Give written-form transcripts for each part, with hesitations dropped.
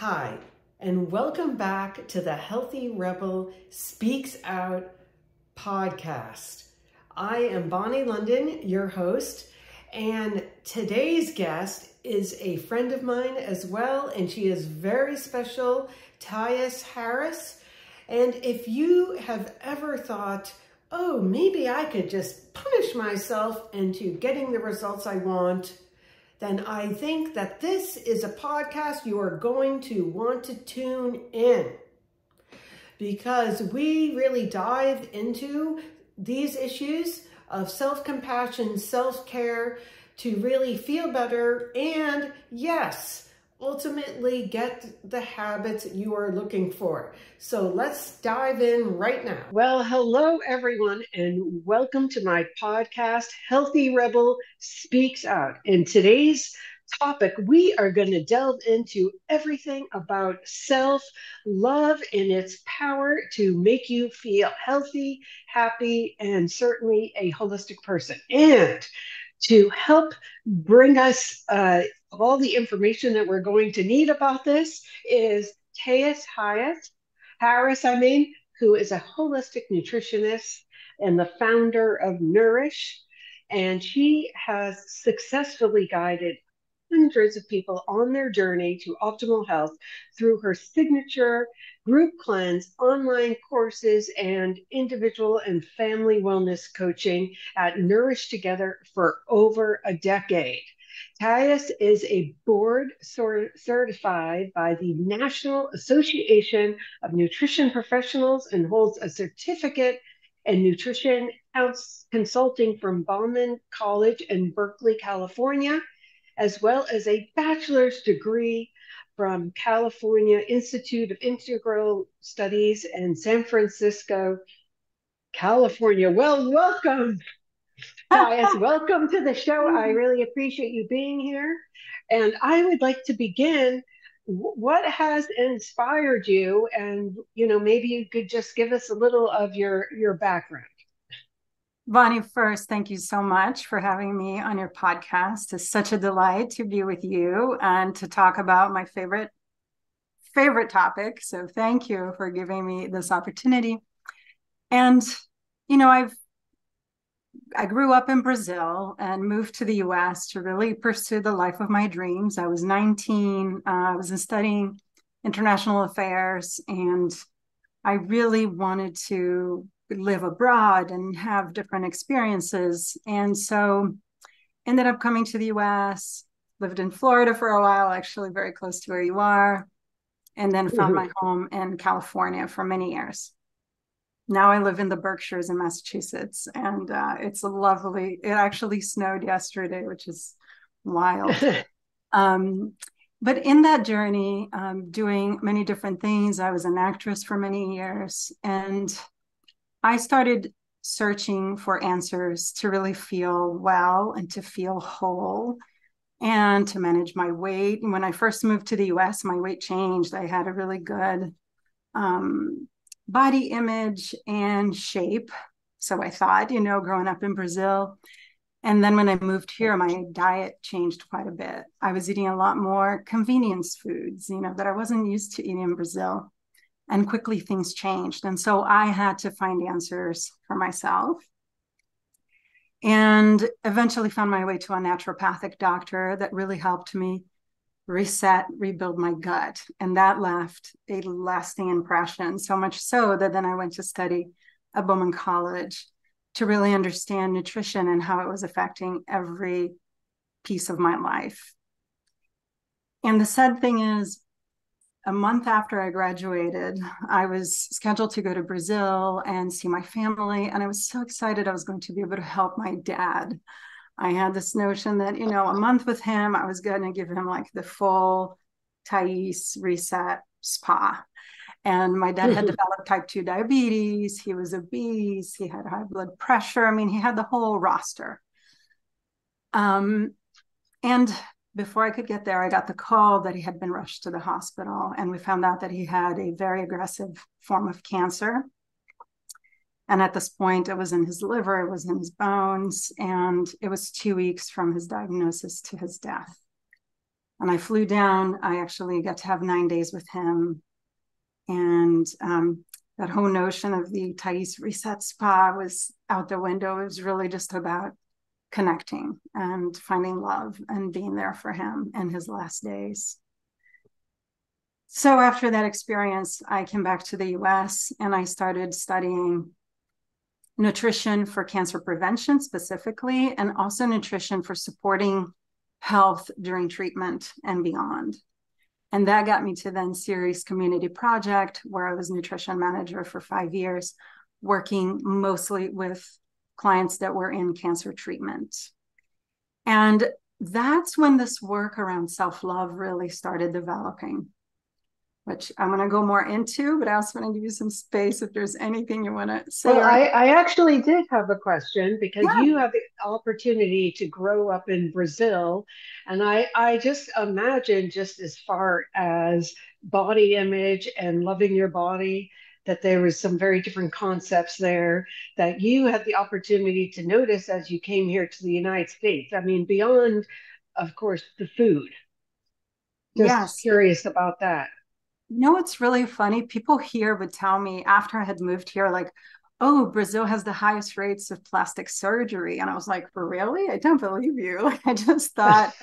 Hi, and welcome back to the Healthy Rebel Speaks Out podcast. I am Bonni London, your host, and today's guest is a friend of mine as well, and she is very special, Tyus Harris. And if you have ever thought, oh, maybe I could just punish myself into getting the results I want, then I think that this is a podcast you are going to want to tune in, because we really dive into these issues of self-compassion, self-care to really feel better and, yes, ultimately get the habits you are looking for. So let's dive in right now. Well, hello everyone, and welcome to my podcast, Healthy Rebel Speaks Out. In today's topic, we are going to delve into everything about self-love and its power to make you feel healthy, happy, and certainly a holistic person. And to help bring us all the information that we're going to need about this is Tyus Harris, who is a holistic nutritionist and the founder of Nourish. And she has successfully guided hundreds of people on their journey to optimal health through her signature group cleanse, online courses, and individual and family wellness coaching at Nourish Together for over a decade. Tyus is a board certified by the National Association of Nutrition Professionals and holds a certificate in nutrition consulting from Bauman College in Berkeley, California, as well as a bachelor's degree from California Institute of Integral Studies in San Francisco, California. Well, welcome, Tyus. Welcome to the show. I really appreciate you being here. And I would like to begin. What has inspired you? And, maybe you could just give us a little of your background. Bonni, first, thank you so much for having me on your podcast. It's such a delight to be with you and to talk about my favorite topic. So thank you for giving me this opportunity. And, I grew up in Brazil and moved to the US to really pursue the life of my dreams. I was 19. I was studying international affairs, and I really wanted to live abroad and have different experiences. And so ended up coming to the US, lived in Florida for a while, actually very close to where you are, and then found my home in California for many years. Now I live in the Berkshires in Massachusetts, and it's lovely. It actually snowed yesterday, which is wild. But in that journey, doing many different things, I was an actress for many years, and I started searching for answers to really feel well and to feel whole and to manage my weight. And when I first moved to the US, my weight changed. I had a really good body image and shape. So I thought, growing up in Brazil. And then when I moved here, my diet changed quite a bit. I was eating a lot more convenience foods, that I wasn't used to eating in Brazil. And quickly things changed. And so I had to find answers for myself. And eventually found my way to a naturopathic doctor that really helped me reset, rebuild my gut. And that left a lasting impression, so much so that then I went to study at Bowman College to really understand nutrition and how it was affecting every piece of my life. And the sad thing is, a month after I graduated, I was scheduled to go to Brazil and see my family. And I was so excited I was going to be able to help my dad. I had this notion that, a month with him, I was going to give him like the full Tyus reset spa. And my dad had developed type 2 diabetes. He was obese. He had high blood pressure. I mean, he had the whole roster. And before I could get there, I got the call that he had been rushed to the hospital, and we found out that he had a very aggressive form of cancer. And at this point, it was in his liver, it was in his bones, and it was 2 weeks from his diagnosis to his death. And I flew down. I actually got to have 9 days with him. And that whole notion of the Thais Reset Spa was out the window. It was really just about connecting and finding love and being there for him in his last days. So after that experience, I came back to the US and I started studying nutrition for cancer prevention specifically, and also nutrition for supporting health during treatment and beyond. And that got me to then Series Community Project, where I was nutrition manager for 5 years, working mostly with clients that were in cancer treatment. And that's when this work around self-love really started developing, which I'm going to go more into, but I also want to give you some space if there's anything you want to say. Well, I actually did have a question because Yeah. you have the opportunity to grow up in Brazil. And I just imagine, just as far as body image and loving your body, that there was some very different concepts there that you had the opportunity to notice as you came here to the United States. I mean, beyond, of course, the food. Just Yes. curious about that. You know what's really funny? People here would tell me after I had moved here, like, oh, Brazil has the highest rates of plastic surgery. And I was like, for really? I don't believe you. Like, I just thought,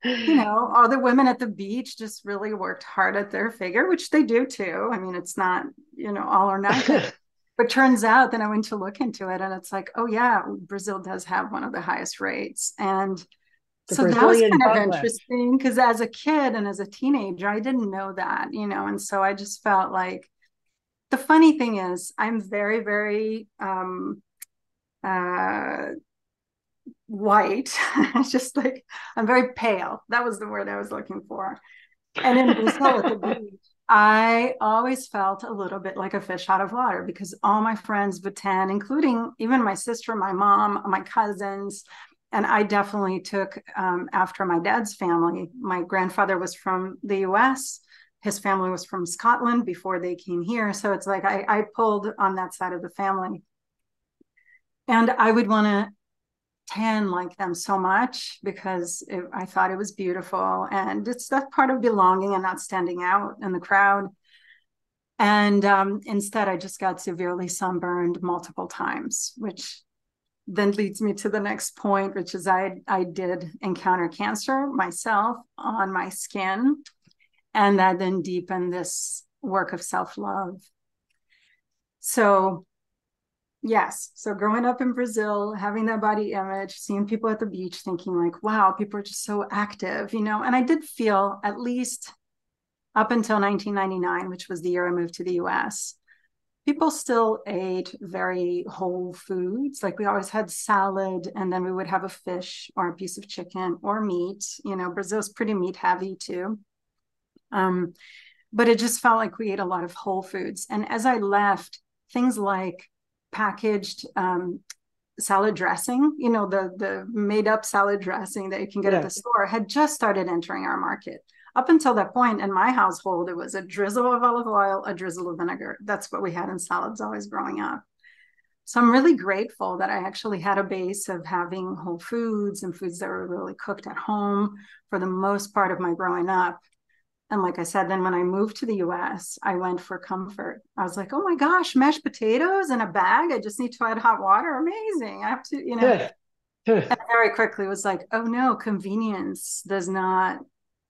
all the women at the beach just really worked hard at their figure, which they do too. I mean, it's not, all or nothing. But turns out then I went to look into it and it's like, oh yeah, Brazil does have one of the highest rates. And The so that was Brazilian kind of butt lift. interesting because as a kid and as a teenager, I didn't know that, and so I just felt like the funny thing is I'm very, very white. Just like I'm very pale. That was the word I was looking for. And in Brazil at the beach, I always felt a little bit like a fish out of water because all my friends would tan, including even my sister, my mom, my cousins. And I definitely took after my dad's family. My grandfather was from the US. His family was from Scotland before they came here. So it's like I pulled on that side of the family. And I would want to tan like them so much because I thought it was beautiful. And it's that part of belonging and not standing out in the crowd. And instead, I just got severely sunburned multiple times, which then leads me to the next point, which is I did encounter cancer myself on my skin. And that then deepened this work of self-love. So yes. So growing up in Brazil, having that body image, seeing people at the beach thinking like, wow, people are just so active, and I did feel at least up until 1999, which was the year I moved to the US, people still ate very whole foods. Like we always had salad and then we would have a fish or a piece of chicken or meat. Brazil's pretty meat heavy too. But it just felt like we ate a lot of whole foods. And as I left, things like packaged salad dressing, the made up salad dressing that you can get at the store had just started entering our market. Up until that point in my household, it was a drizzle of olive oil, a drizzle of vinegar. That's what we had in salads always growing up. So I'm really grateful that I actually had a base of having whole foods and foods that were really cooked at home for the most part of my growing up. And like I said, then when I moved to the US, I went for comfort. I was like, oh my gosh, mashed potatoes in a bag. I just need to add hot water. Amazing. I have to, And very quickly was like, oh no, convenience does not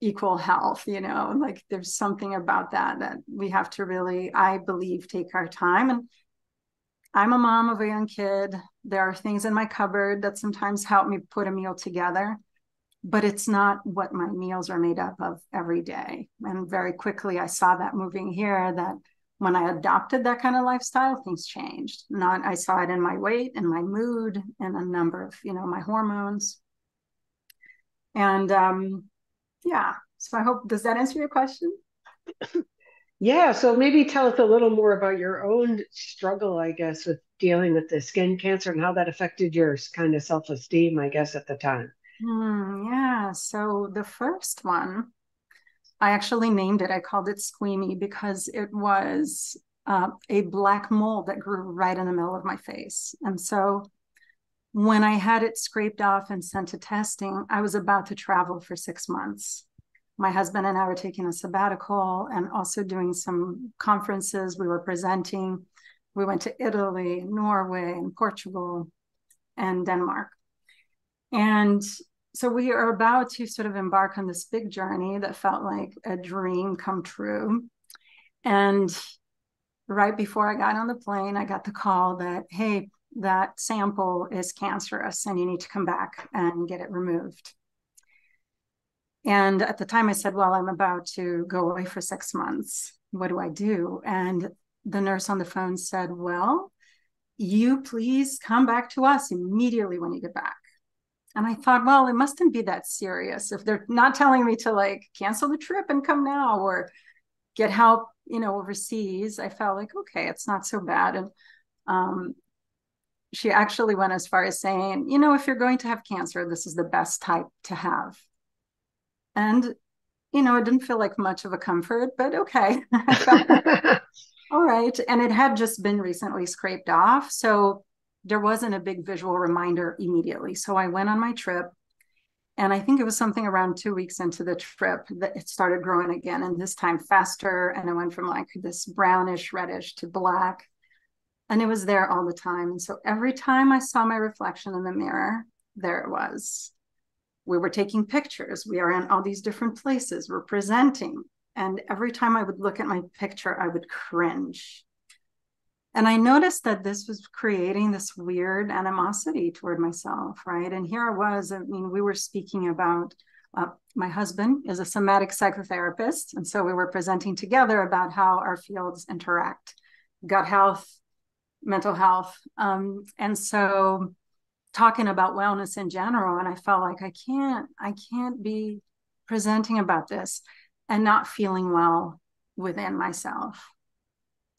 equal health. Like there's something about that we have to really, I believe, take our time. And I'm a mom of a young kid. There are things in my cupboard that sometimes help me put a meal together, but it's not what my meals are made up of every day. And very quickly, I saw that moving here, that when I adopted that kind of lifestyle, things changed. I saw it in my weight and my mood and a number of, my hormones. And yeah, so I hope, does that answer your question? Yeah, so maybe tell us a little more about your own struggle, I guess, with dealing with the skin cancer and how that affected your kind of self-esteem, I guess, at the time. Yeah, so the first one, I actually named it, I called it Squeamy because it was a black mole that grew right in the middle of my face. And so when I had it scraped off and sent to testing, I was about to travel for 6 months. My husband and I were taking a sabbatical and also doing some conferences. We were presenting. We went to Italy, Norway, and Portugal, and Denmark. And so we are about to sort of embark on this big journey that felt like a dream come true. And right before I got on the plane, I got the call that, hey, that sample is cancerous and you need to come back and get it removed. And at the time I said, well, I'm about to go away for 6 months. What do I do? And the nurse on the phone said, well, you please come back to us immediately when you get back. And I thought, well, it mustn't be that serious. If they're not telling me to like cancel the trip and come now or get help, overseas, I felt like, okay, it's not so bad. And she actually went as far as saying, if you're going to have cancer, this is the best type to have. And, it didn't feel like much of a comfort, but okay. I felt all right. And it had just been recently scraped off. So there wasn't a big visual reminder immediately. So I went on my trip. And I think it was something around 2 weeks into the trip that it started growing again. And this time faster. And it went from like this brownish, reddish to black. And it was there all the time. And so every time I saw my reflection in the mirror, there it was. We were taking pictures. We are in all these different places. We're presenting. And every time I would look at my picture, I would cringe. And I noticed that this was creating this weird animosity toward myself, right? And here I was, we were speaking about, my husband is a somatic psychotherapist. And so we were presenting together about how our fields interact, gut health, mental health. And so talking about wellness in general. And I felt like I can't be presenting about this and not feeling well within myself.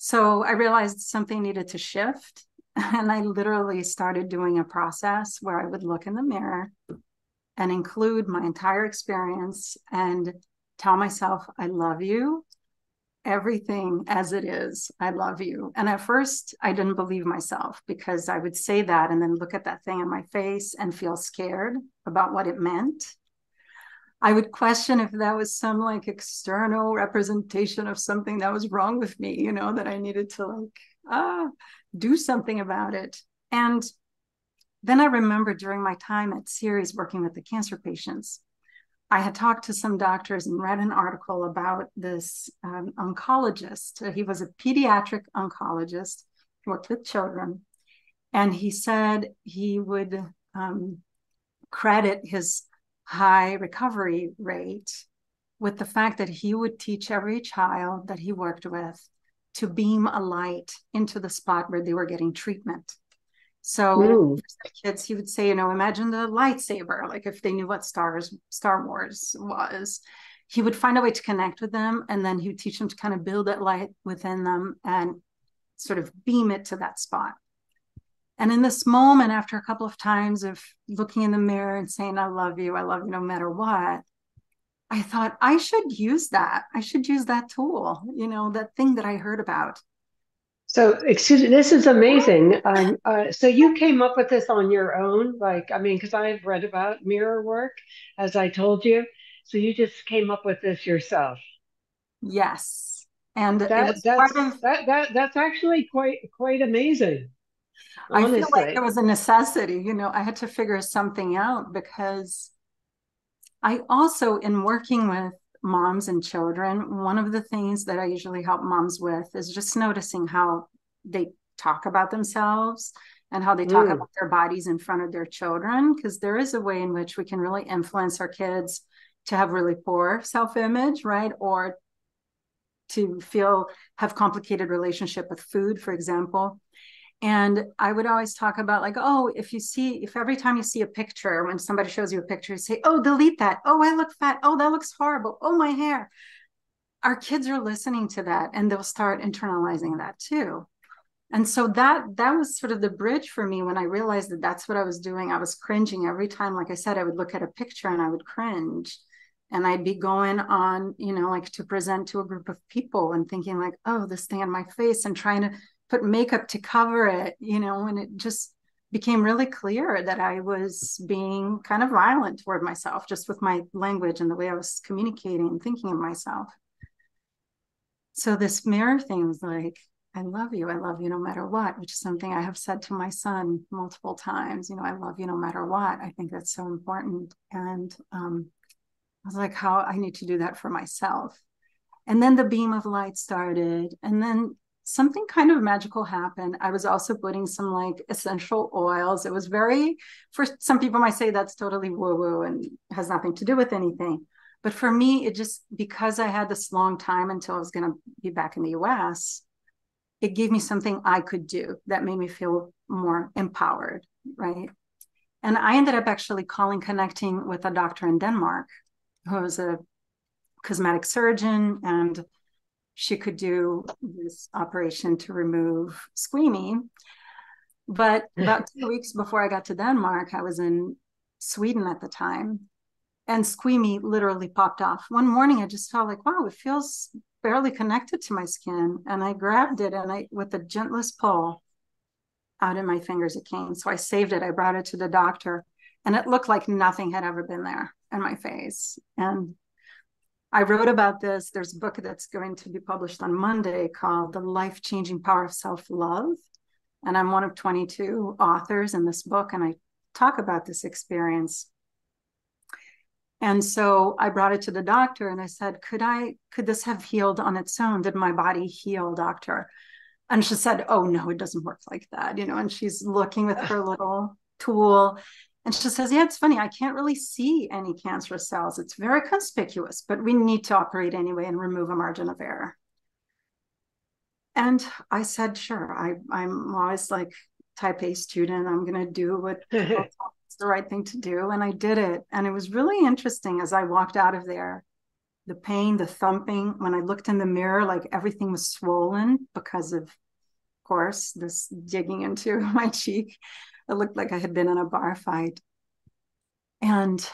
So I realized something needed to shift. And I literally started doing a process where I would look in the mirror and include my entire experience and tell myself, I love you. Everything as it is, I love you. And at first, I didn't believe myself because I would say that and then look at that thing in my face and feel scared about what it meant. I would question if that was some like external representation of something that was wrong with me, that I needed to do something about it. And then I remember during my time at Ceres working with the cancer patients, I had talked to some doctors and read an article about this oncologist. He was a pediatric oncologist, worked with children. And he said he would credit his high recovery rate with the fact that he would teach every child that he worked with to beam a light into the spot where they were getting treatment. So for kids, he would say, imagine the lightsaber, like if they knew what Star Wars was, he would find a way to connect with them. And then he would teach them to kind of build that light within them and sort of beam it to that spot. And in this moment, after a couple of times of looking in the mirror and saying, I love you no matter what, I thought I should use that. I should use that tool, that thing that I heard about. So, excuse me, this is amazing. So you came up with this on your own, because I've read about mirror work, as I told you. So you just came up with this yourself. Yes, and it was that's actually quite amazing. Honestly. I feel like it was a necessity. I had to figure something out because I also, in working with moms and children, one of the things that I usually help moms with is just noticing how they talk about themselves and how they talk about their bodies in front of their children, because there is a way in which we can really influence our kids to have really poor self-image, right? Or to have complicated relationship with food, for example. And I would always talk about if every time you see a picture, when somebody shows you a picture, you say, oh, delete that. Oh, I look fat. Oh, that looks horrible. Oh, my hair. Our kids are listening to that and they'll start internalizing that too. And so that was sort of the bridge for me when I realized that that's what I was doing. I was cringing every time. Like I said, I would look at a picture and I would cringe. And I'd be going on, to present to a group of people and thinking like, oh, this thing on my face and trying to put makeup to cover it, and it just became really clear that I was being kind of violent toward myself, just with my language and the way I was communicating and thinking of myself. So this mirror thing was like, I love you. I love you no matter what, which is something I have said to my son multiple times. I love you no matter what. I think that's so important. And I was like, how I need to do that for myself. And then the beam of light started. And then something kind of magical happened. I was also putting some like essential oils. It was very, for some people might say that's totally woo-woo and has nothing to do with anything. But for me, it just, because I had this long time until I was going to be back in the US, it gave me something I could do that made me feel more empowered, right? And I ended up actually connecting with a doctor in Denmark who was a cosmetic surgeon, and she could do this operation to remove squammy. But about 2 weeks before I got to Denmark, I was in Sweden at the time, and squammy literally popped off. One morning, I just felt like, wow, it feels barely connected to my skin. And I grabbed it, and with the gentlest pull out in my fingers, it came. So I saved it. I brought it to the doctor, and it looked like nothing had ever been there in my face. And I wrote about this. There's a book that's going to be published on Monday called The Life-Changing Power of Self-Love. And I'm one of 22 authors in this book, and I talk about this experience. And so I brought it to the doctor and I said, could this have healed on its own? Did my body heal, doctor? And she said, oh, no, it doesn't work like that. And she's looking with her little tool. And she says, yeah, it's funny. I can't really see any cancerous cells. It's very conspicuous, but we need to operate anyway and remove a margin of error. And I said, sure. I'm always like type A student. I'm going to do what people tell me is the right thing to do. And I did it. And it was really interesting as I walked out of there. The pain, the thumping, when I looked in the mirror, like everything was swollen because of course, this digging into my cheek. It looked like I had been in a bar fight. And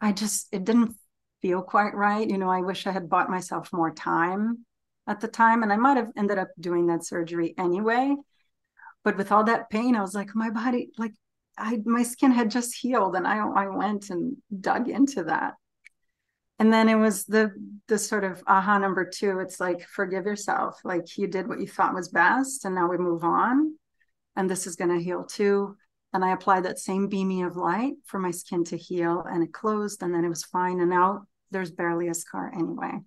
it didn't feel quite right. I wish I had bought myself more time at the time. And I might have ended up doing that surgery anyway. But with all that pain, I was like, my body, like my skin had just healed. And I went and dug into that. And then it was the sort of aha number 2. It's like, forgive yourself. Like you did what you thought was best. And now we move on. And this is going to heal too. And I applied that same beaming of light for my skin to heal. And it closed. And then it was fine. And now there's barely a scar anyway.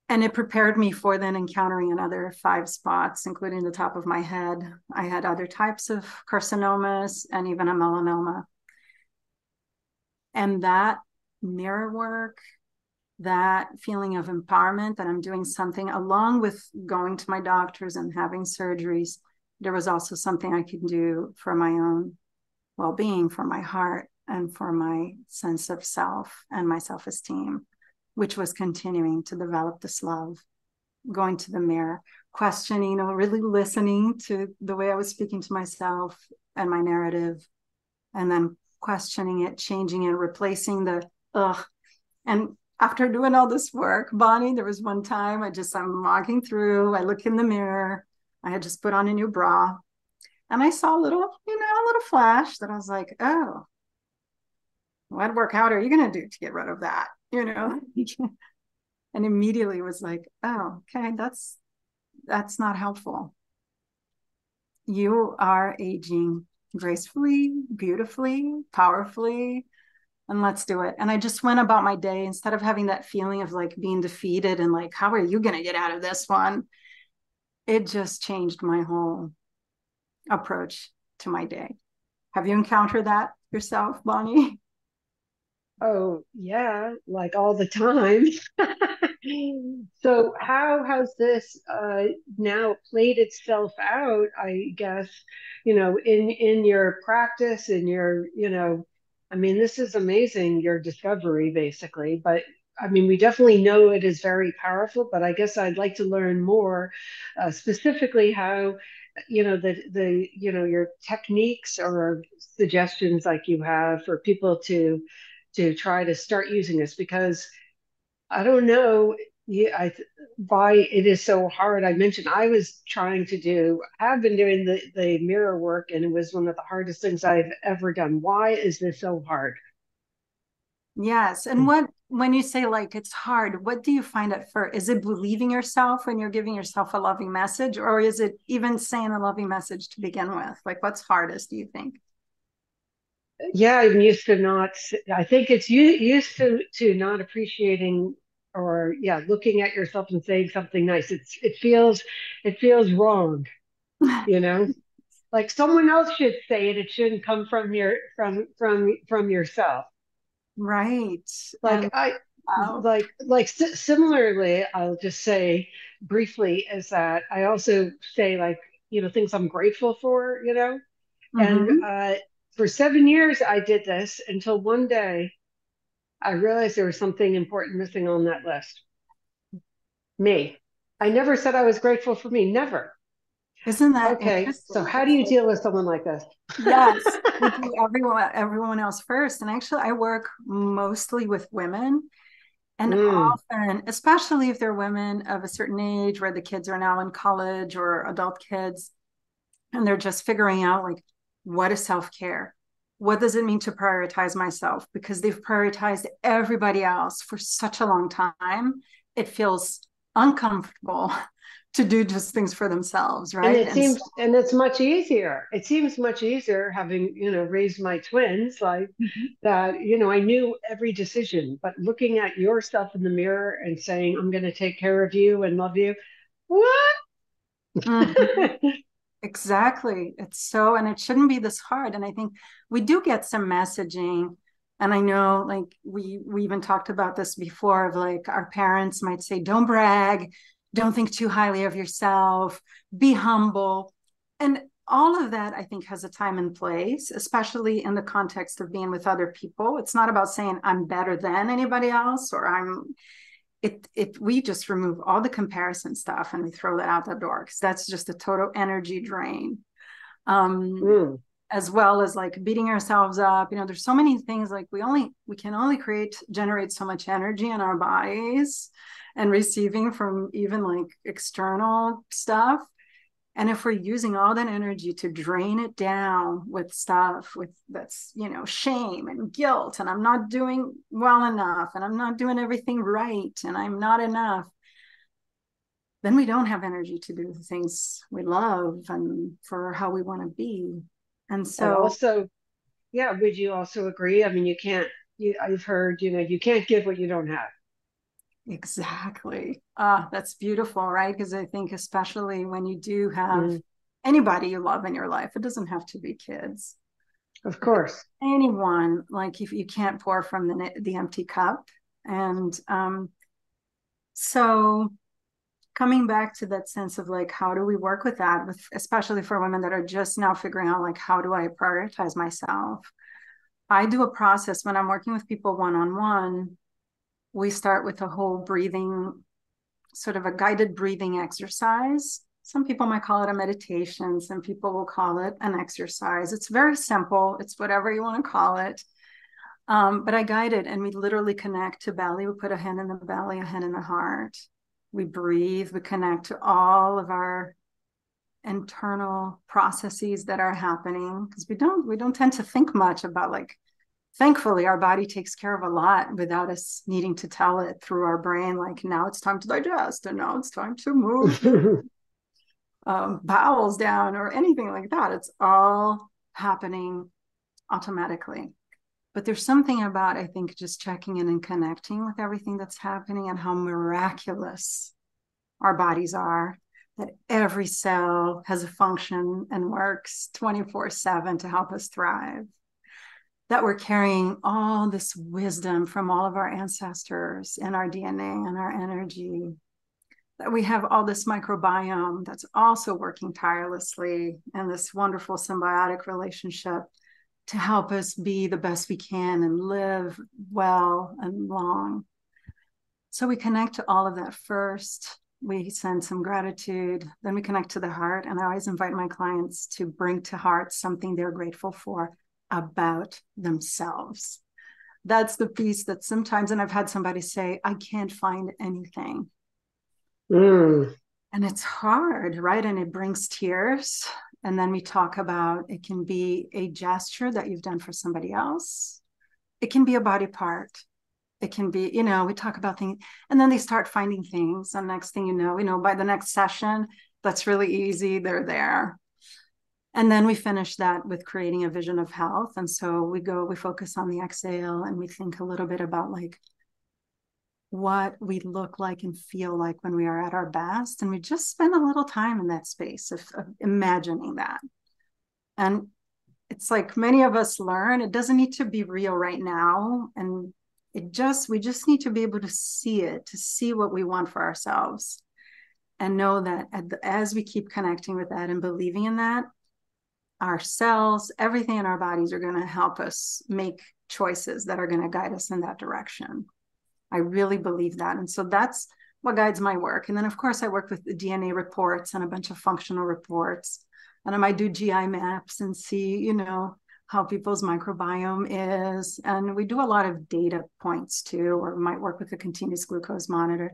And it prepared me for then encountering another 5 spots, including the top of my head. I had other types of carcinomas and even a melanoma. And that mirror work, that feeling of empowerment that I'm doing something, along with going to my doctors and having surgeries, there was also something I could do for my own well-being, for my heart, and for my sense of self and my self-esteem, which was continuing to develop this love, going to the mirror, questioning, really listening to the way I was speaking to myself and my narrative, and then questioning it, changing it, replacing the ugh. And after doing all this work, Bonni, there was one time I'm walking through, I look in the mirror, I had just put on a new bra, and I saw a little flash that I was like, oh, what workout are you going to do to get rid of that? And immediately was like, oh, okay, that's not helpful. You are aging gracefully, beautifully, powerfully, and let's do it. And I just went about my day instead of having that feeling of like being defeated and like, how are you going to get out of this one? It just changed my whole approach to my day. Have you encountered that yourself, Bonni? Oh, yeah, like all the time. So how has this now played itself out, I guess, in your practice, in your, I mean, this is amazing, your discovery, basically. But I mean, we definitely know it is very powerful, but I guess I'd like to learn more, specifically how, your techniques or suggestions like you have for people to try to start using this, because I don't know. yeah, why it is so hard. I mentioned I was trying to do, have been doing the mirror work, and it was one of the hardest things I've ever done. Why is this so hard? Yes. And when you say like it's hard, what do you find at first? Is it believing yourself when you're giving yourself a loving message, or is it even saying a loving message to begin with? Like what's hardest, do you think? Yeah, I'm used to not. I think it's used to not appreciating or yeah, looking at yourself and saying something nice. It feels wrong, you know. Like someone else should say it. It shouldn't come from from yourself. Right. Like And I wow. similarly, I'll just say briefly is that I also say like things I'm grateful for, and Mm-hmm. for 7 years I did this until one day I realized there was something important missing on that list. Me. I never said I was grateful for me. Never. Isn't that Okay, so interesting? how do It's you like, deal with someone like this? yes, we do everyone else first. And actually I work mostly with women. And Mm. often, especially if they're women of a certain age where the kids are now in college or adult kids, and they're just figuring out like, what is self-care? What does it mean to prioritize myself? Because they've prioritized everybody else for such a long time. It feels uncomfortable to do just things for themselves, And right? it seems, and it's much easier. It seems much easier having, raised my twins like that, I knew every decision, but looking at yourself in the mirror and saying, I'm going to take care of you and love you. What? Mhm. Exactly. It's so, and it shouldn't be this hard. And I think we do get some messaging. And I know like we even talked about this before of like our parents might say, don't brag, don't think too highly of yourself, be humble. And all of that I think has a time and place, especially in the context of being with other people. It's not about saying I'm better than anybody else or I'm it we just remove all the comparison stuff and we throw that out the door because that's just a total energy drain. um Mm. as well as like beating ourselves up, there's so many things like we can only generate so much energy in our bodies and receiving from even like external stuff. And if we're using all that energy to drain it down with stuff with that's, shame and guilt, and I'm not doing well enough, and I'm not doing everything right, and I'm not enough, then we don't have energy to do the things we love and for how we want to be. And And so, also, yeah, would you also agree? I mean, I've heard, you can't give what you don't have. exactly. Ah, that's beautiful, right? Because I think, especially when you do have Mm. anybody you love in your life, it doesn't have to be kids. Of course. Anyone, like if you can't pour from the empty cup. And so coming back to that sense of like how do we work with that, with especially for women that are just now figuring out like how do I prioritize myself. I do a process when I'm working with people one-on-one. We start with a whole breathing, sort of a guided breathing exercise. Some people might call it a meditation, some people will call it an exercise. It's very simple, it's whatever you want to call it. But I guide it and we literally connect to belly. We put a hand in the belly, a hand in the heart. We breathe, we connect to all of our internal processes that are happening because we don't tend to think much about like, thankfully our body takes care of a lot without us needing to tell it through our brain like now it's time to digest and now it's time to move your bowels down or anything like that. It's all happening automatically. But there's something about, I think, just checking in and connecting with everything that's happening and how miraculous our bodies are, that every cell has a function and works 24/7 to help us thrive, that we're carrying all this wisdom from all of our ancestors in our DNA and our energy, that we have all this microbiome that's also working tirelessly in this wonderful symbiotic relationship to help us be the best we can and live well and long. So we connect to all of that first. We send some gratitude, then we connect to the heart. And I always invite my clients to bring to heart something they're grateful for about themselves. That's the piece that sometimes, and I've had somebody say, I can't find anything. Mm. And it's hard, right? And it brings tears. And then we talk about it can be a gesture that you've done for somebody else. It can be a body part. It can be, we talk about things, and then they start finding things. And next thing by the next session, that's really easy. They're there. And then we finish that with creating a vision of health. And so we focus on the exhale, and we think a little bit about like what we look like and feel like when we are at our best. And we just spend a little time in that space of imagining that. And it's like many of us learn, it doesn't need to be real right now. And we just need to be able to see it, to see what we want for ourselves, and know that as we keep connecting with that and believing in that, our cells, everything in our bodies are going to help us make choices that are going to guide us in that direction. I really believe that. And so that's what guides my work. And then, of course, I work with the DNA reports and a bunch of functional reports. And I might do GI maps and see, how people's microbiome is. And we do a lot of data points too, or we might work with a continuous glucose monitor.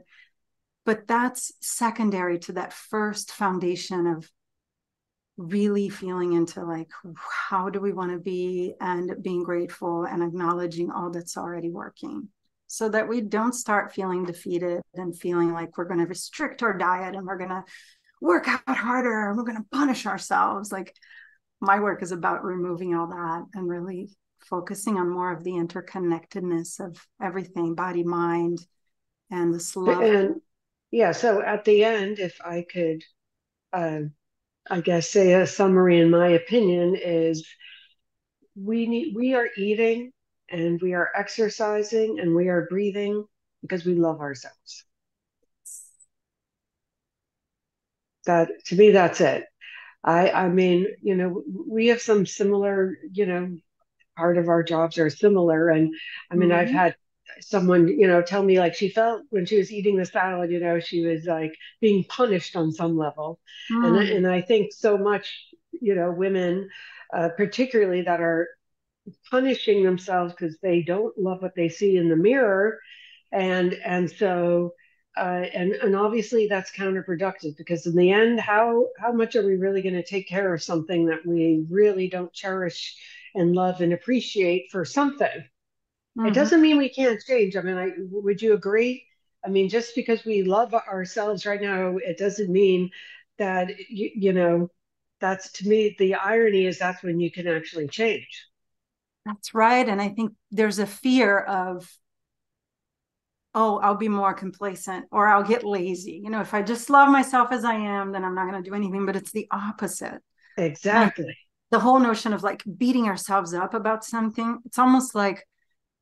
But that's secondary to that first foundation of really feeling into like, how do we want to be, and being grateful and acknowledging all that's already working, so that we don't start feeling defeated and feeling like we're going to restrict our diet and we're going to work out harder and we're going to punish ourselves. Like, my work is about removing all that and really focusing on more of the interconnectedness of everything, body, mind, and this love. And yeah, so at the end, if I could, I guess, say a summary in my opinion is we are eating and we are exercising and we are breathing because we love ourselves. That, to me, that's it. I mean, we have some similar, part of our jobs are similar. And I mean, I've Mm-hmm. had someone, tell me like she felt when she was eating the salad, she was like being punished on some level. And I think so much, women, particularly, that are punishing themselves because they don't love what they see in the mirror, and so and obviously that's counterproductive, because in the end, how much are we really going to take care of something that we really don't cherish and love and appreciate for something? It Mm-hmm. doesn't mean we can't change. I mean, would you agree? I mean, just because we love ourselves right now, it doesn't mean that that's, to me, the irony is that's when you can actually change. That's right. And I think there's a fear of, oh, I'll be more complacent or I'll get lazy. If I just love myself as I am, then I'm not going to do anything. But it's the opposite. And Exactly. the whole notion of like beating ourselves up about something, it's almost like,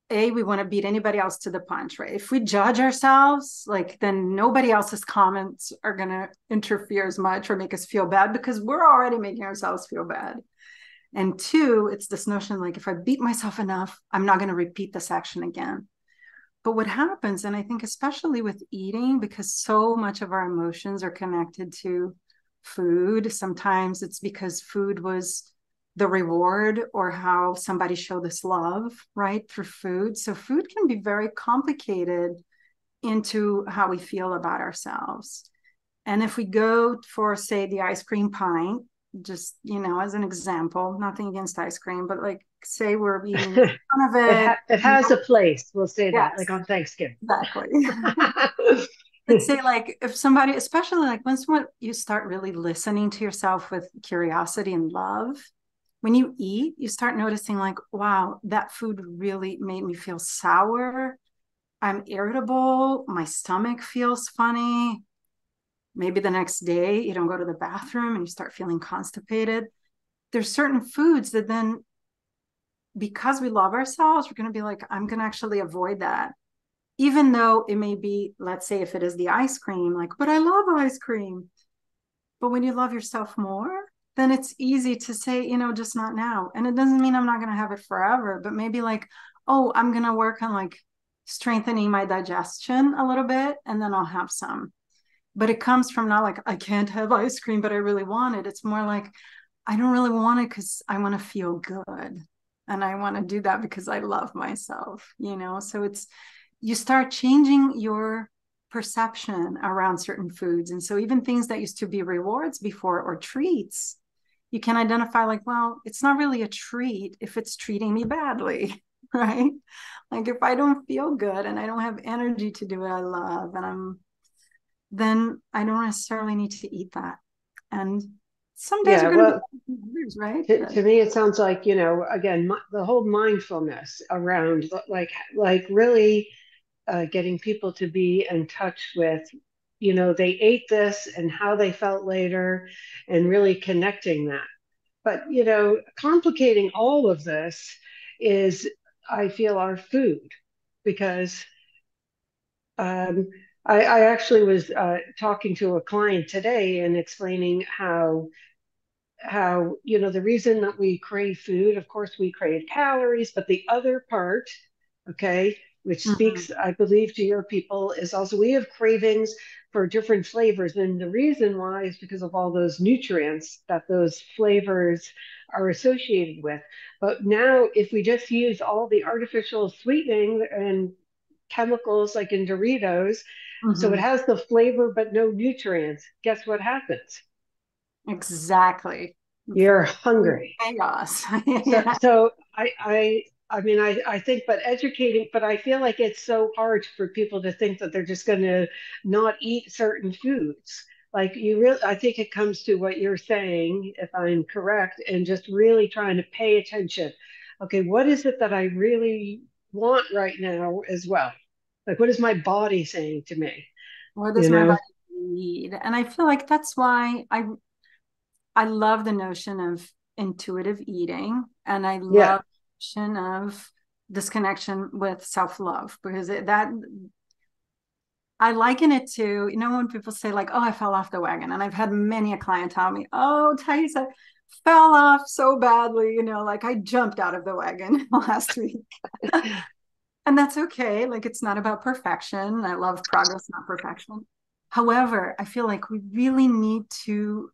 we want to beat anybody else to the punch, right? If we judge ourselves, like, then nobody else's comments are going to interfere as much or make us feel bad, because we're already making ourselves feel bad. And two, it's this notion like, if I beat myself enough, I'm not going to repeat this action again. But what happens, and I think especially with eating, because so much of our emotions are connected to food, sometimes it's because food was the reward or how somebody showed us love, right, through food. So food can be very complicated into how we feel about ourselves. And if we go for, say, the ice cream pint, just, as an example, nothing against ice cream, but like, say we're eating a ton of it. It has a place. We'll say that, like Yes, on Thanksgiving. exactly. But say, like, if somebody, especially like once you start really listening to yourself with curiosity and love, when you eat, you start noticing like, wow, that food really made me feel sour. I'm irritable. My stomach feels funny. Maybe the next day you don't go to the bathroom and you start feeling constipated. There's certain foods that then, because we love ourselves, we're going to be like, I'm going to actually avoid that. Even though it may be, let's say if it is the ice cream, like, but I love ice cream. But when you love yourself more, then it's easy to say, just not now. And it doesn't mean I'm not going to have it forever, but maybe like, oh, I'm going to work on like strengthening my digestion a little bit, and then I'll have some. But it comes from not like, I can't have ice cream, but I really want it. It's more like, I don't really want it because I want to feel good. And I want to do that because I love myself, So you start changing your perception around certain foods. And so even things that used to be rewards before or treats, you can identify like, well, it's not really a treat if it's treating me badly, right? Like if I don't feel good and I don't have energy to do what I love then I don't necessarily need to eat that. And some days Yeah, are going to be well, others, right? to me, it sounds like, again, the whole mindfulness around like really getting people to be in touch with, they ate this and how they felt later and really connecting that. But, complicating all of this is, I feel, our food because um, I actually was talking to a client today and explaining how the reason that we crave food, of course we crave calories, but the other part, okay, which Mm-hmm. speaks, I believe, to your people, is also we have cravings for different flavors, and the reason why is because of all those nutrients that those flavors are associated with. But now if we just use all the artificial sweetening and chemicals like in Doritos, so it Mm-hmm. has the flavor but no nutrients, guess what happens? Exactly. You're hungry. Chaos. So, Yeah. so I mean, I think, but educating, but I feel like it's so hard for people to think that they're just going to not eat certain foods. Like I think it comes to what you're saying, if I'm correct, and just really trying to pay attention. Okay, what is it that I really want right now as well? Like, what is my body saying to me? What You does my know? body need? And I feel like that's why I love the notion of intuitive eating, and I Yeah. love the notion of this connection with self-love because that I liken it to, when people say like, oh, I fell off the wagon. And I've had many a client tell me, oh, Thais, I fell off so badly, like I jumped out of the wagon last week. And that's okay. Like it's not about perfection. I love progress, not perfection. However, I feel like we really need to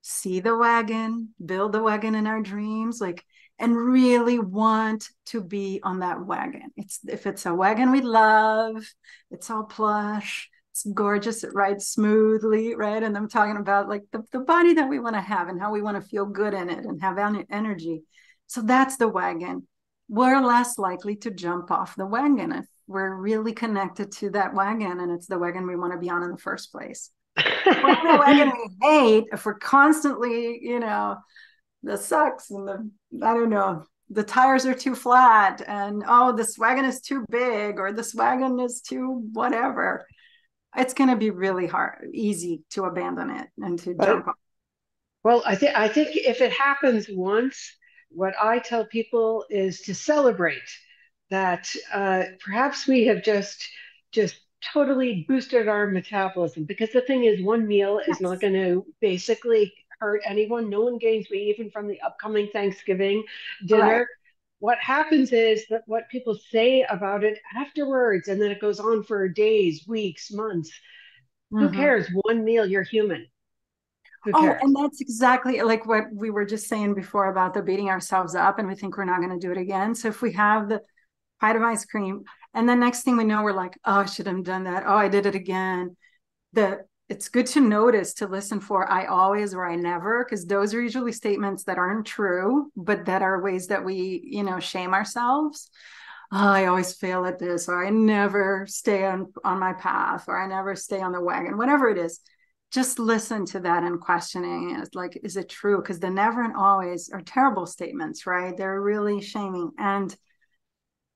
see the wagon, build the wagon in our dreams, like, and really want to be on that wagon. If it's a wagon we love, it's all plush, it's gorgeous, it rides smoothly, right? And I'm talking about like the body that we want to have and how we want to feel good in it and have energy. So that's the wagon. We're less likely to jump off the wagon if we're really connected to that wagon and it's the wagon we want to be on in the first place. We're in a wagon we hate if we're constantly, the sucks and I don't know, the tires are too flat and oh, this wagon is too big or this wagon is too whatever. It's going to be really easy to abandon it and to But jump off. Well, I think if it happens once, what I tell people is to celebrate that perhaps we have just totally boosted our metabolism because the thing is one meal is not Yes. going to basically hurt anyone. No one gains weight even from the upcoming Thanksgiving Right. dinner. What happens is that what people say about it afterwards, and then it goes on for days, weeks, months. Who Mm-hmm. cares? One meal, you're human. Who Oh, cares? and that's exactly like what we were just saying before about the beating ourselves up and we think we're not going to do it again. So if we have the pint of ice cream and then next thing we know, we're like, oh, I should have done that. Oh, I did it again. It's good to notice to listen for I always or I never, because those are usually statements that aren't true, but that are ways that we, shame ourselves. Oh, I always fail at this, or I never stay on my path, or I never stay on the wagon, whatever it is. Just listen to that and questioning it. Like, is it true? Because the never and always are terrible statements, right? They're really shaming. And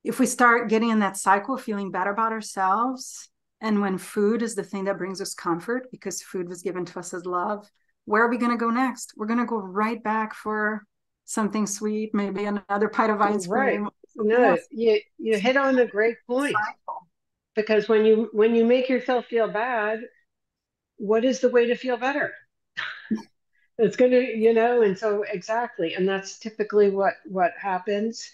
if we start getting in that cycle, feeling better about ourselves, and when food is the thing that brings us comfort because food was given to us as love, where are we going to go next? We're going to go right back for something sweet, maybe another pint of ice Right. cream, something No, else. you hit on a great point Cycle. because when you make yourself feel bad, what is the way to feel better? It's going to, and so exactly, and that's typically what happens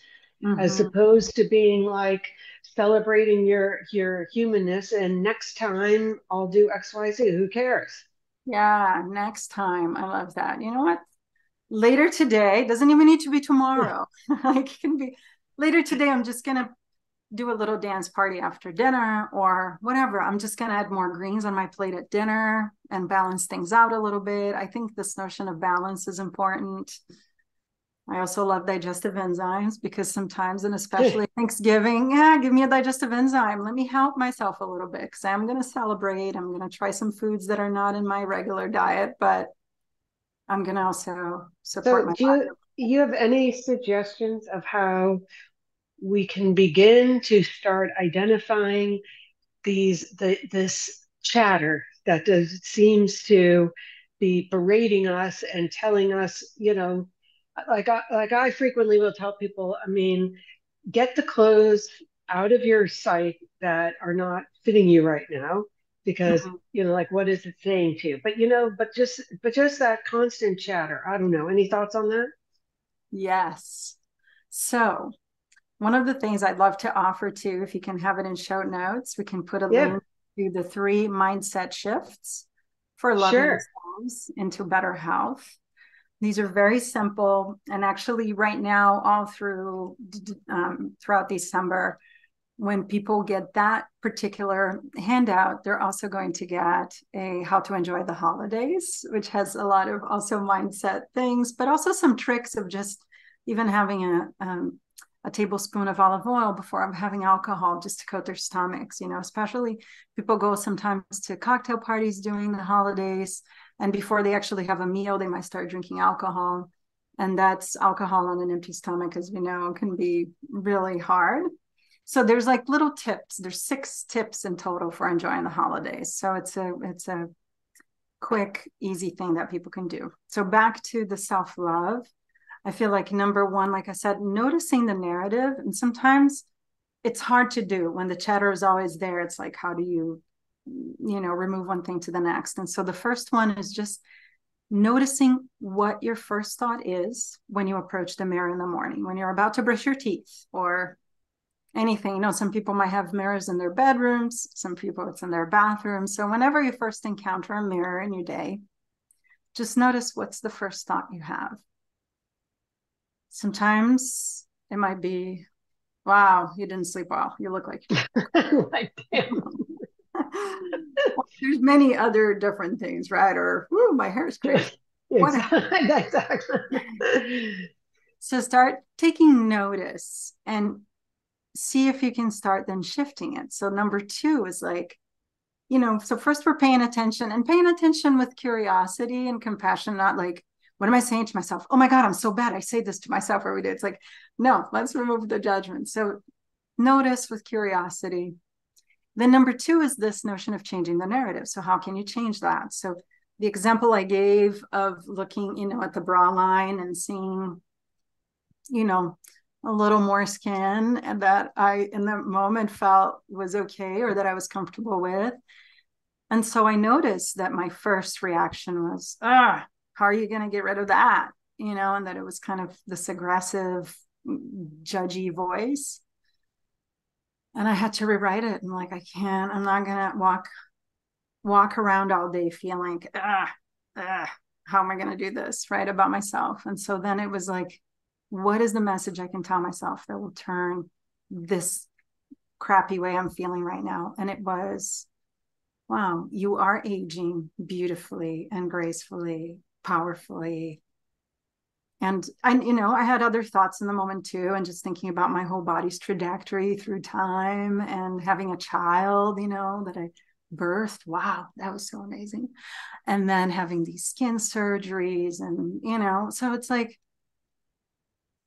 as Mm-hmm. opposed to being like celebrating your humanness and next time I'll do XYZ. Who cares? Yeah, next time. I love that. You know what? Later today doesn't even need to be Yeah. tomorrow. Like it can be later today. I'm just gonna do a little dance party after dinner or whatever. I'm just going to add more greens on my plate at dinner and balance things out a little bit. I think this notion of balance is important. I also love digestive enzymes because sometimes, and especially Thanksgiving, give me a digestive enzyme. Let me help myself a little bit because I'm going to celebrate. I'm going to try some foods that are not in my regular diet, but I'm going to also support So my do you have any suggestions of how we can begin to start identifying this chatter that seems to be berating us and telling us, like I frequently will tell people, I mean, get the clothes out of your sight that are not fitting you right now, because body. like what is it saying to you? But just that constant chatter. I don't know. Any thoughts on that? Yes. So one of the things I'd love to offer too, if you can have it in show notes, we can put a Yeah, link to the 3 mindset shifts for loving sure. ourselves into better health. These are very simple, and actually, right now, all through throughout December, when people get that particular handout, they're also going to get a how to enjoy the holidays, which has a lot of also mindset things, but also some tricks of just even having a tablespoon of olive oil before I'm having alcohol just to coat their stomachs. Especially people go sometimes to cocktail parties during the holidays, and before they actually have a meal, they might start drinking alcohol. And that's alcohol on an empty stomach, as we know, can be really hard. So there's like little tips. There's 6 tips in total for enjoying the holidays. So it's a quick, easy thing that people can do. So back to the self-love. I feel like number one, like I said, noticing the narrative. And sometimes it's hard to do when the chatter is always there. It's like, how do you remove one thing to the next? And so the first one is just noticing what your first thought is when you approach the mirror in the morning, when you're about to brush your teeth or anything. Some people might have mirrors in their bedrooms, some people it's in their bathrooms. So whenever you first encounter a mirror in your day, just notice what's the first thought you have. Sometimes it might be, wow, you didn't sleep well. You look like Like, damn. well, there's many other different things, right? Or, ooh, my hair is crazy. Exactly. Exactly. So start taking notice and see if you can start then shifting it. So number 2 is like, so first we're paying attention with curiosity and compassion, not like, what am I saying to myself? Oh my God, I'm so bad. I say this to myself every day. It's like, no, let's remove the judgment. So notice with curiosity. Then number 2 is this notion of changing the narrative. So how can you change that? So the example I gave of looking, at the bra line and seeing, a little more skin, and that I, in that moment, felt was okay or that I was comfortable with. And so I noticed that my first reaction was, how are you going to get rid of that? And that it was kind of this aggressive, judgy voice. And I had to rewrite it. And like, I'm not going to walk around all day feeling, how am I going to do this, right, about myself? And so then it was like, what is the message I can tell myself that will turn this crappy way I'm feeling right now? And it was, wow, you are aging beautifully and gracefully, powerfully. And I had other thoughts in the moment too, and just thinking about my whole body's trajectory through time and having a child, that I birthed. Wow, that was so amazing. And then having these skin surgeries and, so it's like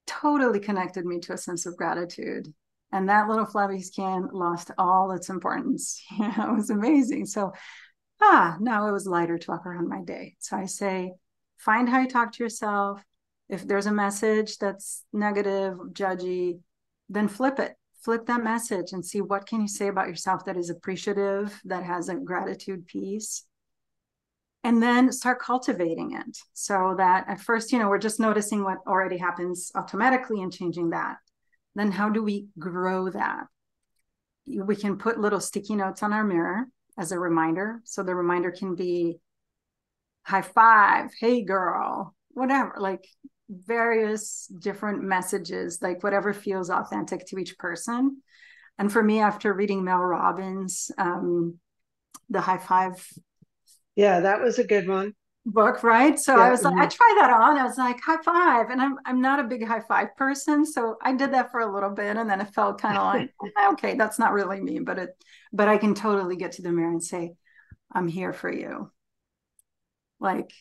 totally connected me to a sense of gratitude. And that little flabby skin lost all its importance. It was amazing. So, now it was lighter to walk around my day. So I say, find how you talk to yourself. If there's a message that's negative, judgy, then flip it. Flip that message and see what can you say about yourself that is appreciative, that has a gratitude piece. And then start cultivating it so that at first, we're just noticing what already happens automatically and changing that. Then how do we grow that? We can put little sticky notes on our mirror as a reminder. So the reminder can be high five, hey girl, whatever, like various different messages, like whatever feels authentic to each person. And for me, after reading Mel Robbins, the High Five Yeah, that was a good one. book, right? So I Yeah. was like, I tried that on. I was like, high five. And I'm not a big high five person. So I did that for a little bit. And then it felt kind of like, okay, that's not really me, but I can totally get to the mirror and say, I'm here for you. Like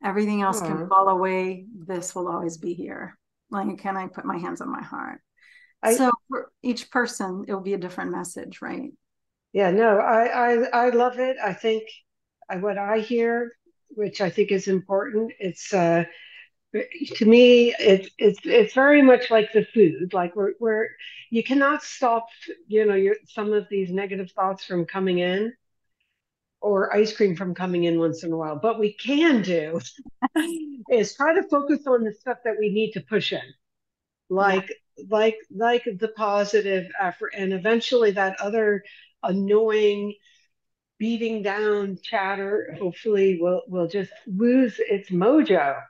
everything else can Oh, fall away. This will always be here. Like, can I put my hands on my heart? I So for each person, it'll be a different message, right? yeah, no, I love it. I think what I hear, which I think is important, it's to me, it's very much like the food, like we're you cannot stop, some of these negative thoughts from coming in or ice cream from coming in once in a while. But we can do is try to focus on the stuff that we need to push in, Yeah. like like the positive effort, and eventually that other annoying beating down chatter hopefully will just lose its mojo,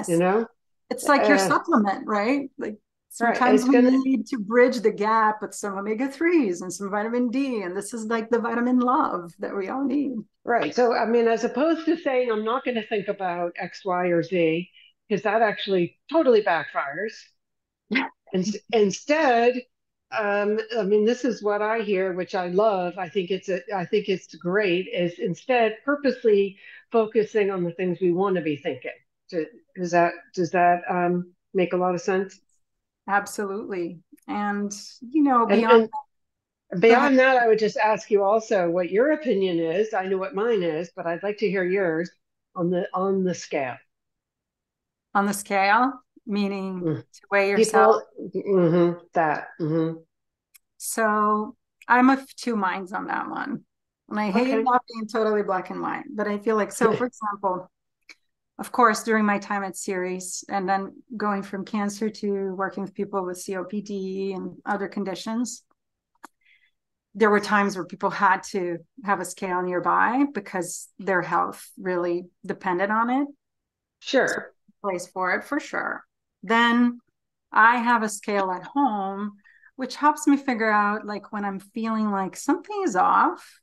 you Yes. know. It's like your Uh, supplement, right? Like right, sometimes it's we gonna need to bridge the gap with some omega-3s and some vitamin D. And this is like the vitamin love that we all need. right. So I mean, as opposed to saying I'm not going to think about X, Y, or Z, because that actually totally backfires. And instead, I mean, this is what I hear, which I love. I think it's great. Is instead purposely focusing on the things we want to be thinking. Does that make a lot of sense? Absolutely. And, And beyond, and go ahead. beyond that, I would just ask you also what your opinion is. I know what mine is, but I'd like to hear yours on the scale. On the scale, meaning Mm. to weigh yourself. People, that. So I'm of two minds on that one. And I hate Okay. not being totally black and white, but I feel like, so for example, of course, during my time at Ceres and then going from cancer to working with people with COPD and other conditions, there were times where people had to have a scale nearby because their health really depended on it. So Sure. place for it for sure. Then I have a scale at home, which helps me figure out like when I'm feeling like something is off,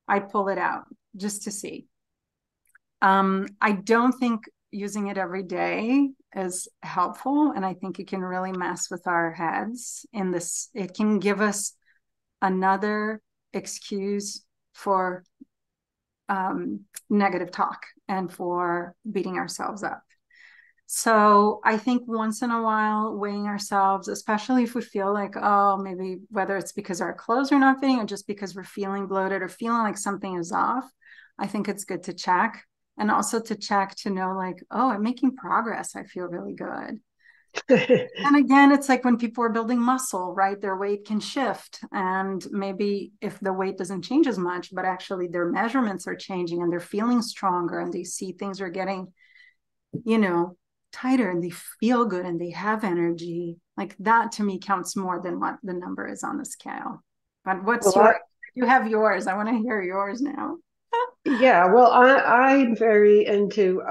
I pull it out just to see. I don't think using it every day is helpful. And I think it can really mess with our heads in this. It can give us another excuse for negative talk and for beating ourselves up. So I think once in a while, weighing ourselves, especially if we feel like, oh, maybe whether it's because our clothes are not fitting or just because we're feeling bloated or feeling like something is off, I think it's good to check. And also to check to know, like, oh, I'm making progress. I feel really good. And again, it's like when people are building muscle, right? Their weight can shift. And maybe if the weight doesn't change as much, but actually their measurements are changing and they're feeling stronger and they see things are getting, you know, tighter and they feel good and they have energy. Like that to me counts more than what the number is on the scale. But what's Well, your, you have yours. I want to hear yours now. yeah, well, I'm very into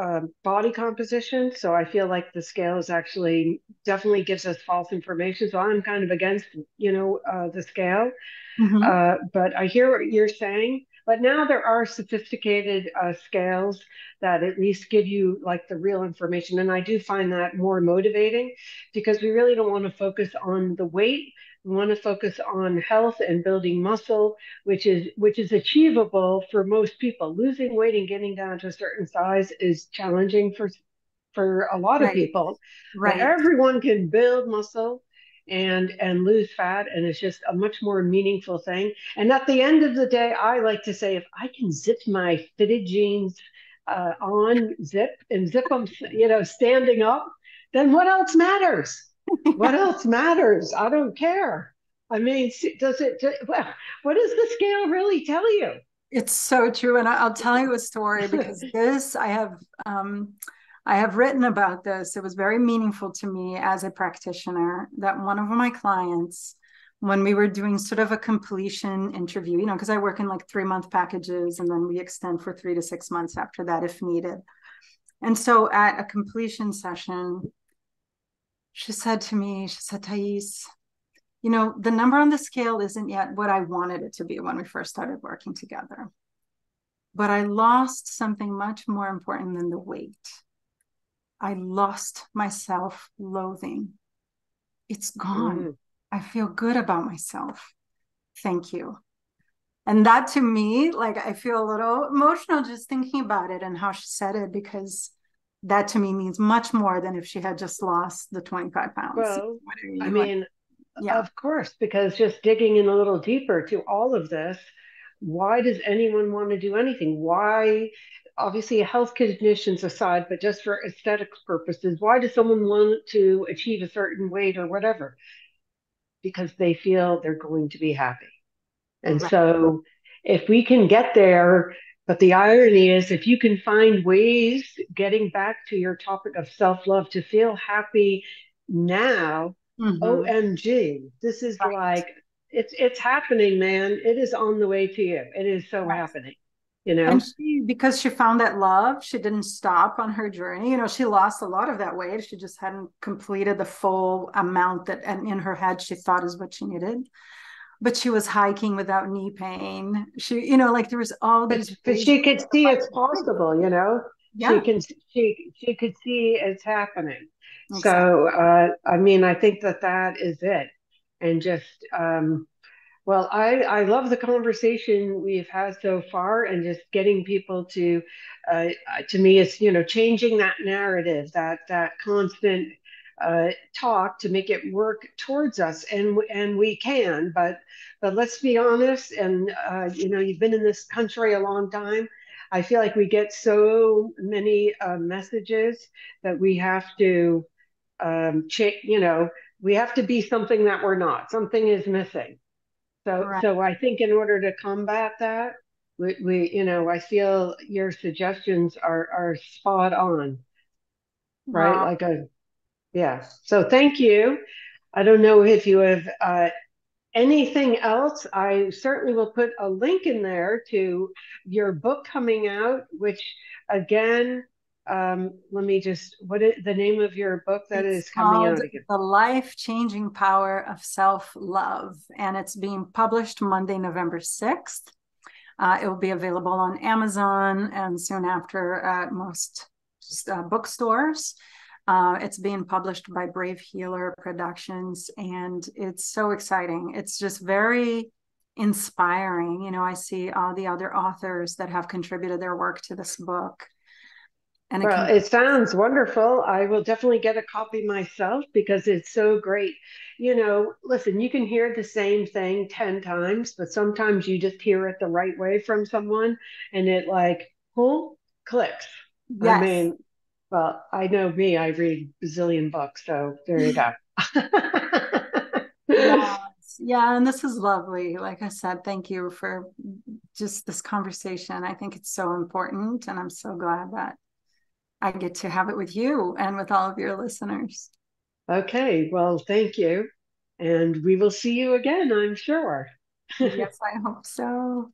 body composition, so I feel like the scale is actually definitely gives us false information. So I'm kind of against, the scale. Mm-hmm. But I hear what you're saying. But now there are sophisticated scales that at least give you like the real information. And I do find that more motivating because we really don't want to focus on the weight. We want to focus on health and building muscle, which is achievable for most people. Losing weight and getting down to a certain size is challenging for a lot of Right. people, but Right. everyone can build muscle and lose fat, and it's just a much more meaningful thing. And at the end of the day, I like to say if I can zip my fitted jeans on zip and zip them, standing up, then what else matters? What else matters? I don't care. I mean, does it, well, what does the scale really tell you? It's so true. And I'll tell you a story because this I have written about this. It was very meaningful to me as a practitioner that one of my clients, when we were doing sort of a completion interview, because I work in like 3-month packages and then we extend for 3 to 6 months after that if needed. And so at a completion session, she said to me, she said, Thais, the number on the scale isn't yet what I wanted it to be when we first started working together. But I lost something much more important than the weight. I lost my self-loathing. It's gone. Mm. I feel good about myself. Thank you. And that to me, like, I feel a little emotional just thinking about it and how she said it, because that to me means much more than if she had just lost the 25 pounds. Well, What I I mean? Like, mean, yeah, of course, because just digging in a little deeper to all of this, why does anyone want to do anything? Why, obviously, health conditions aside, but just for aesthetics purposes, why does someone want to achieve a certain weight or whatever? Because they feel they're going to be happy. And right. so if we can get there, but the irony is if you can find ways, getting back to your topic of self-love, to feel happy now, Mm-hmm. OMG, this is Right. like it's happening, man. It is on the way to you. It is so Right. happening, you know? And she, because she found that love, she didn't stop on her journey. She lost a lot of that weight. She just hadn't completed the full amount that, and in her head, she thought is what she needed. But she was hiking without knee pain. Like there was all these But ways. she could see it's possible, you know. She Yeah, can she could see it's happening. exactly. So I mean, I think that that is it, and just well, I love the conversation we've had so far, and just getting people to me, it's changing that narrative, that constant talk to make it work towards us, and we can, but let's be honest, and you've been in this country a long time. I feel like we get so many messages that we have to we have to be something that we're not. Something is missing. Right. So I think in order to combat that, I feel your suggestions are spot on, right? Well, Like yeah. So thank you. I don't know if you have anything else. I certainly will put a link in there to your book coming out, which again, let me just, what is the name of your book that it's is coming called out again? The Life-Changing Power of Self-Love, and it's being published Monday, November 6th. It will be available on Amazon and soon after at most bookstores. It's being published by Brave Healer Productions, and it's so exciting. It's just very inspiring. I see all the other authors that have contributed their work to this book, and it Well, can. it sounds wonderful. I will definitely get a copy myself because it's so great. Listen, you can hear the same thing 10 times, but sometimes you just hear it the right way from someone and it like, who clicks. I Yes. mean, well, I know me, I read a bazillion books, so there you go. Yes. Yeah. And this is lovely. Like I said, thank you for just this conversation. I think it's so important. And I'm so glad that I get to have it with you and with all of your listeners. Okay, well, thank you. And we will see you again, I'm sure. Yes, I hope so.